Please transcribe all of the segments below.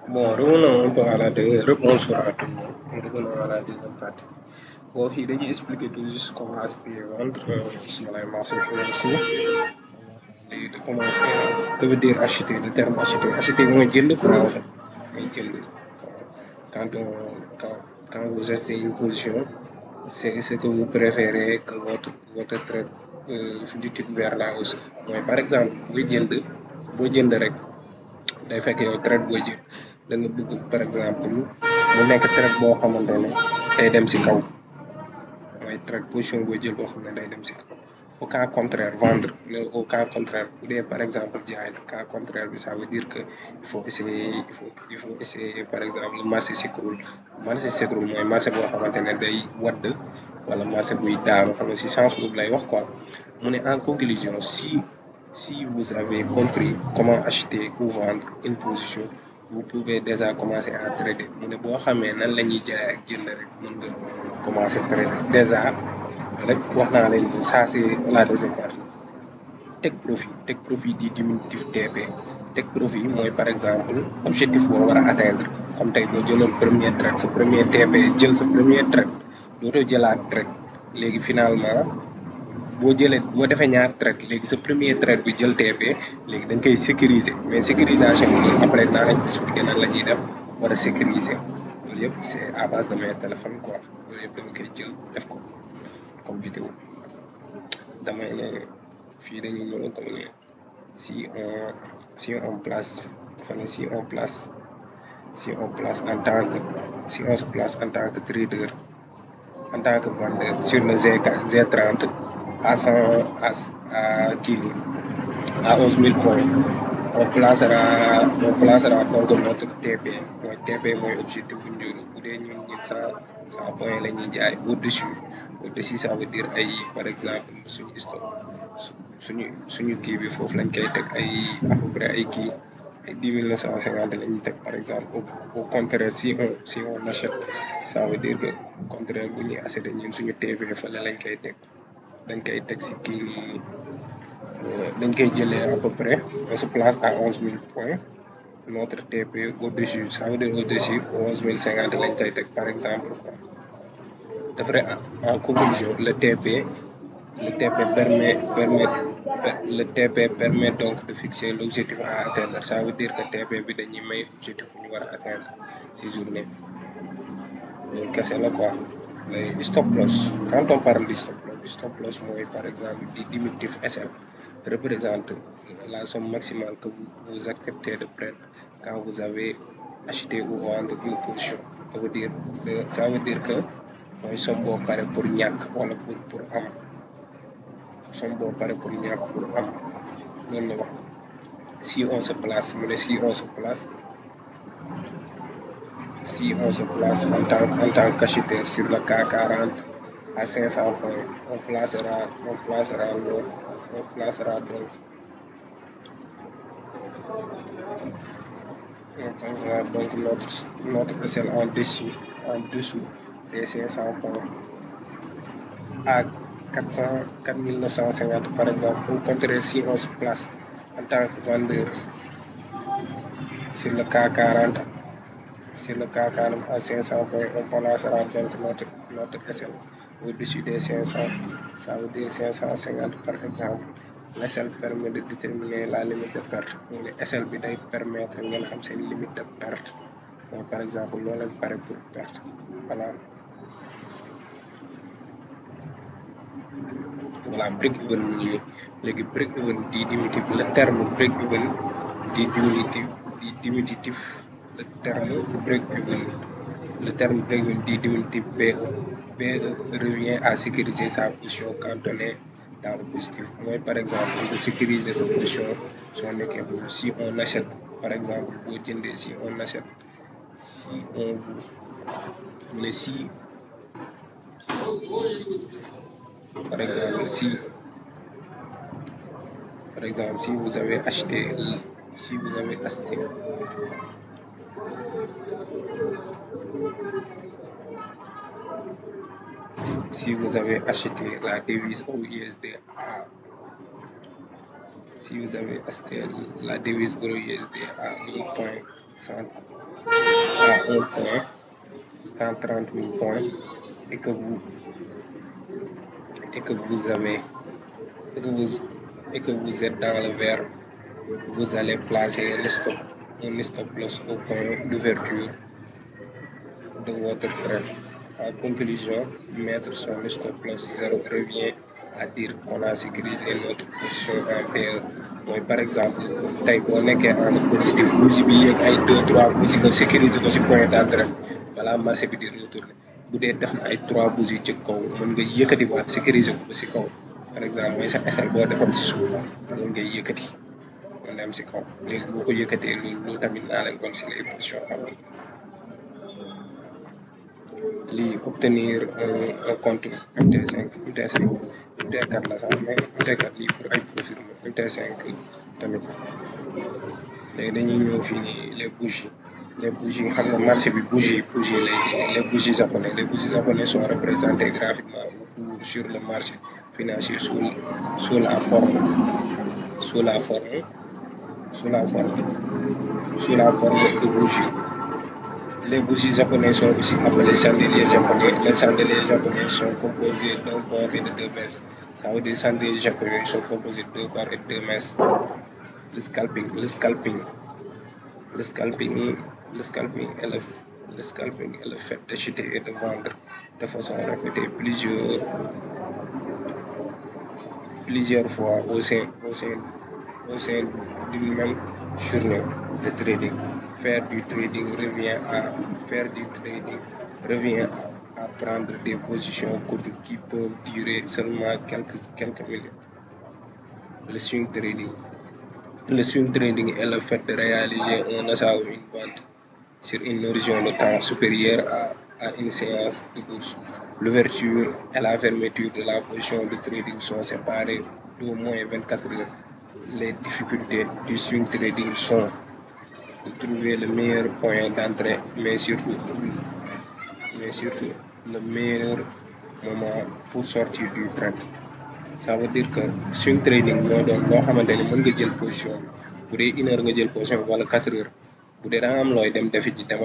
Bon, revenons un peu à rebonjour à tout le monde. Revenons à la deuxième partie. Bon, fii dañuy expliquer tout juste comment acheter et vendre sur les marchés financiers. Et de commencer, que veut dire acheter, le terme acheter. Acheter mooy jënd quoi en fait. Mooy jënd. Quand, quand, quand vous achetez une position, c'est ce que vous préférez que votre trade du type vers la hausse. Mooy par exemple, boo jënd rek day fekk yow trade booy jël da nga bëgg par exemple mu nekk trade boo xamante ne day dem si kaw mooy trade position booy jël boo xam ne day dem si kaw au cas contraire vendre au cas contraire bu dee par exemple jaay la cas contraire bi ça veut dire que il faut essayer par exemple le marché s'écroule mooy marché boo xamante ne day wadd wala marché buy daanu xam ne si sens boobu lay wax quoi mu ne en conclusion si vous avez compris comment acheter ou vendre une position vous pouvez déjà commencer à trader mu ne boo xamee nan la ñuy jaay ak jënd rek mën nga commencer trader déjà rek wax naa leen ni ça c'est la deuxième partie. Take profit di diminutif TP take profit mooy par exemple objectif boo war a atteindre comme tey boo jëloon premier trade sa premier TP jël sa premier trade dootoo jëlaat trade léegi finalement boo defee ñaar trade léegi sa premier trade bi jël TP léegi da nga koy sécuriser mais sécurisation bi après naa leen expliquer nan la ñuy def war a sécuriser loolu yëpp c'est à base de mes téléphones quoi loolu yëpp dama koy jël def ko comme vidéo damay ne fii dañuy ñëw comme ne si on place dafa ne si on se place en tant que trader en tant que vendeur sur le G30 à 100 à kii nii à 11 000 points on placera donc notre TP mooy TP mooy objectif bu ñu bu dee ñun 100 points la ñuy jaay au-dessus ça veut dire ay par exemple suñu stock suñu kii bi foofu lañ koy teg ay à peu près ay kii ay 10 950 la ñuy teg par exemple au contraire si on achète ça veut dire que contraire bu ñuy acheter ñun suñu TP fële lañ koy teg dañ koy teg si kii nii dañ koy jëlee à peu près on se place à 11 000 points notre TP au-dessus ça veut dire au-dessus 11 050 lañ koy teg par exemple quoi dafa en conclusion le TP permet donc de fixer l'objectif à atteindre ça veut dire que TP bi dañuy may objectif bu ñu war a atteindre si journée loolu kese la quoi léegi stop loss quand on parle de stop loss mooy par exemple di diminutif SL représente la somme maximale que vous acceptez de prendre quand vous avez acheté ou vendu une position ça veut dire que mooy somme boo pare pour ñàkk wala pour am somme boo pare pour ñàkk pour am loolu la wax si on se place mu ne si on se place en tant qu'acheteur sur le CAC 40 à 500 points on placera donc notre SL en dessous des 500 points à 4 950 par exemple. Au contraire, si on se place en tant que vendeur sur le CAC 40 à 500 points, on placera donc notre SL au-dessus des 500, ça veut dire 550 par exemple. L'SL permet de déterminer la limite de perte. Le SL bi day permettre ngeen xam seen limite de perte mooy par exemple loo leen pare pour perte voilà. Voilà break even mu ngi nii léegi break even di diminutif le terme break even di diminutif le terme break even di diminutif BE revient à sécuriser sa position quand on est dans le positif mooy par exemple de sécuriser sa position soo nekkee boobu si on achète par exemple boo jëndee si on achète si on vous mu ne si par exemple si vous avez acheté la devise euro-USD à 1.0 100 à 1 point, 130 000 points, et que vous avez et que vous êtes dans le vert, vous allez placer un stop loss au point d'ouverture de votre trade. En conclusion, mettre son stop loss 0 revient à dire qu'on a sécurisé notre position en PE. mooy par exemple tey boo nekkee en positif bougie bi yéeg ay 2-3 bougie nga sécuriser ko si point d'entrée balaa marché bi di retourner bu dee def na ay 3 bougie ci kaw mën nga yëkkati waat sécuriser ko ba si kaw par exemple mooy sa SL boo defoon si suuf loolu ngay yëkkati mën na am si kaw léegi boo ko yëkkatee loolu tamit naa leen kon si les positions xam lii obtenir un compte MT5 MT5 MT4 la sax mais MT4 lii pour ay profil MT5 tamit léegi dañuy ñëw fii nii les bougies xam nga marché bi les bougies japonais sont représentés graphiquement sur le marché financier sous la forme de bougies. Les bougies japonais sont aussi appelées chandeliers japonais. Les chandeliers japonais sont composés d'un corps et de 2 messes. Ça veut dire chandeliers japonais sont composés de 2 corps et de 2 messes. Le scalping est le fait d'acheter et de vendre de façon répétée plusieurs fois au sein d'une même journée de trading. Faire du trading revient à prendre des positions courtes qui peuvent durer seulement quelques minutes. Le swing trading est le fait de réaliser un achat ou une vente sur une horizon de temps supérieure à une séance de bourse. L'ouverture et la fermeture de la position de trading sont séparées d'au moins 24 heures. Les difficultés du swing trading sont de trouver le meilleur point d'entrée, mais surtout le meilleur moment pour sortir du trade. Ça veut dire que swing trading moo doon loo xamante ni mën nga jël position bu dee 1 heure nga jël position wala 4 heures bu dee da nga am looy demal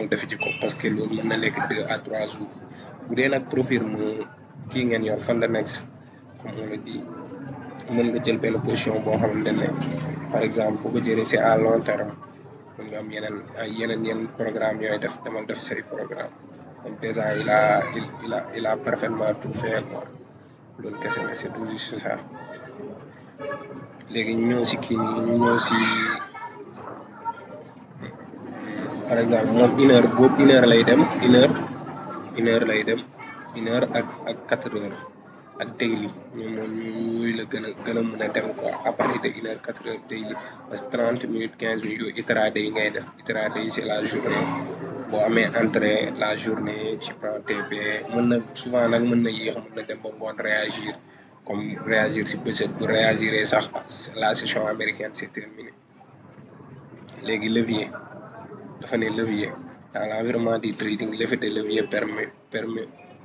defi ci ko parce que loolu mën na nekk 2 à 3 jours bu dee nag profil mu kii ngeen yor fan la nekk comme on le dit mën nga jël benn position boo xamante ne par exemple boo ko jëlee c'est à long terme mën nga am yeneen programme yooyu demal def say programme donc déjà il a parfaitement tout fait quoi loolu kese la c'est tout juste ça léegi ñu ñëw si kii nii ñu ñëw si par exemple moom 1 heure boobu 1 heure lay dem 1 heure ak 4 heures ak daily ñoom moom yooyu la gën a mën a dem quoi à partir de 1 heure 4 heures daily parce que 30 minutes 15 minutes yooyu intraday ngay def intraday c'est la journée boo amee entrée la journée ci prends TP mën na souvent nag mën na yéex mën na dem ba ngoon réagir si peut-être bu réagir sax la session américaine c'est terminé léegi levier dafa ne levier dans l'environnement du trading l'effet de levier permet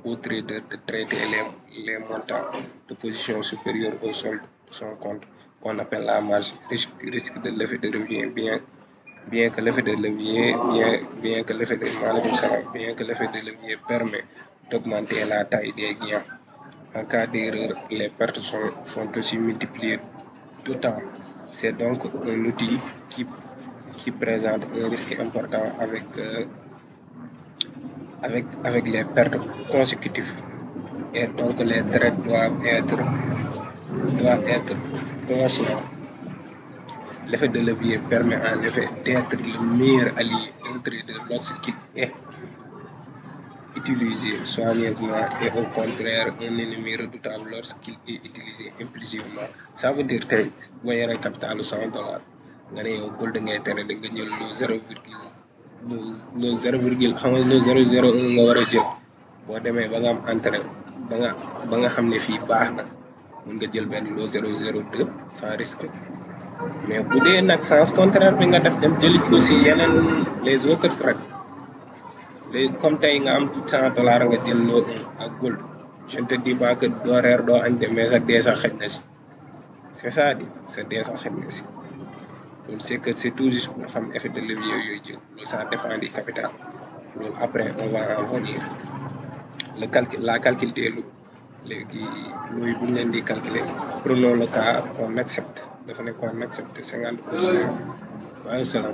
aux traders de traiter les montants de position supérieure au solde de son compte qu'on appelle la marge risque de l'effet de levier bien que l'effet de levier permet d'augmenter la taille des gains. En cas d'erreur, les pertes sont aussi multipliées d'autant. C'est donc un outil qui présente un risque important avec les pertes consécutives. Et donc les trades doivent être conscients. L'effet de levier permet en effet d'être le meilleur allié d'un trader lorsqu'il est utilisé soigneusement et au contraire un ennemi redoutable lorsqu'il est utilisé impulsivement. Ça veut dire tey boo yoree capitalu $100 nga ne yow gold ngay tere da nga jël loo 0,1 nga war a jël boo demee ba nga am entrée ba nga xam ne fii baax na mën nga jël benn loo 0,02 sans risque mais bu dee nag sens contraire bi nga def dem jëli ko si yeneen les autres trades léegi comme tey nga am $100 nga jël loo ak gold je ne te dis pas que doo reer doo añ de mais sa dee sax xëj na si c'est ça di sa dee sax xëj na si loolu c'est tout juste pour xam effet de levier yooyu jël loolu ça dépend du capital loolu après on va en venir la calcul des lots léegi loolu bu ñu leen di calculer prenons le cas qu'on accepte dafa ne qu'on accepte 50%. Waaye salaam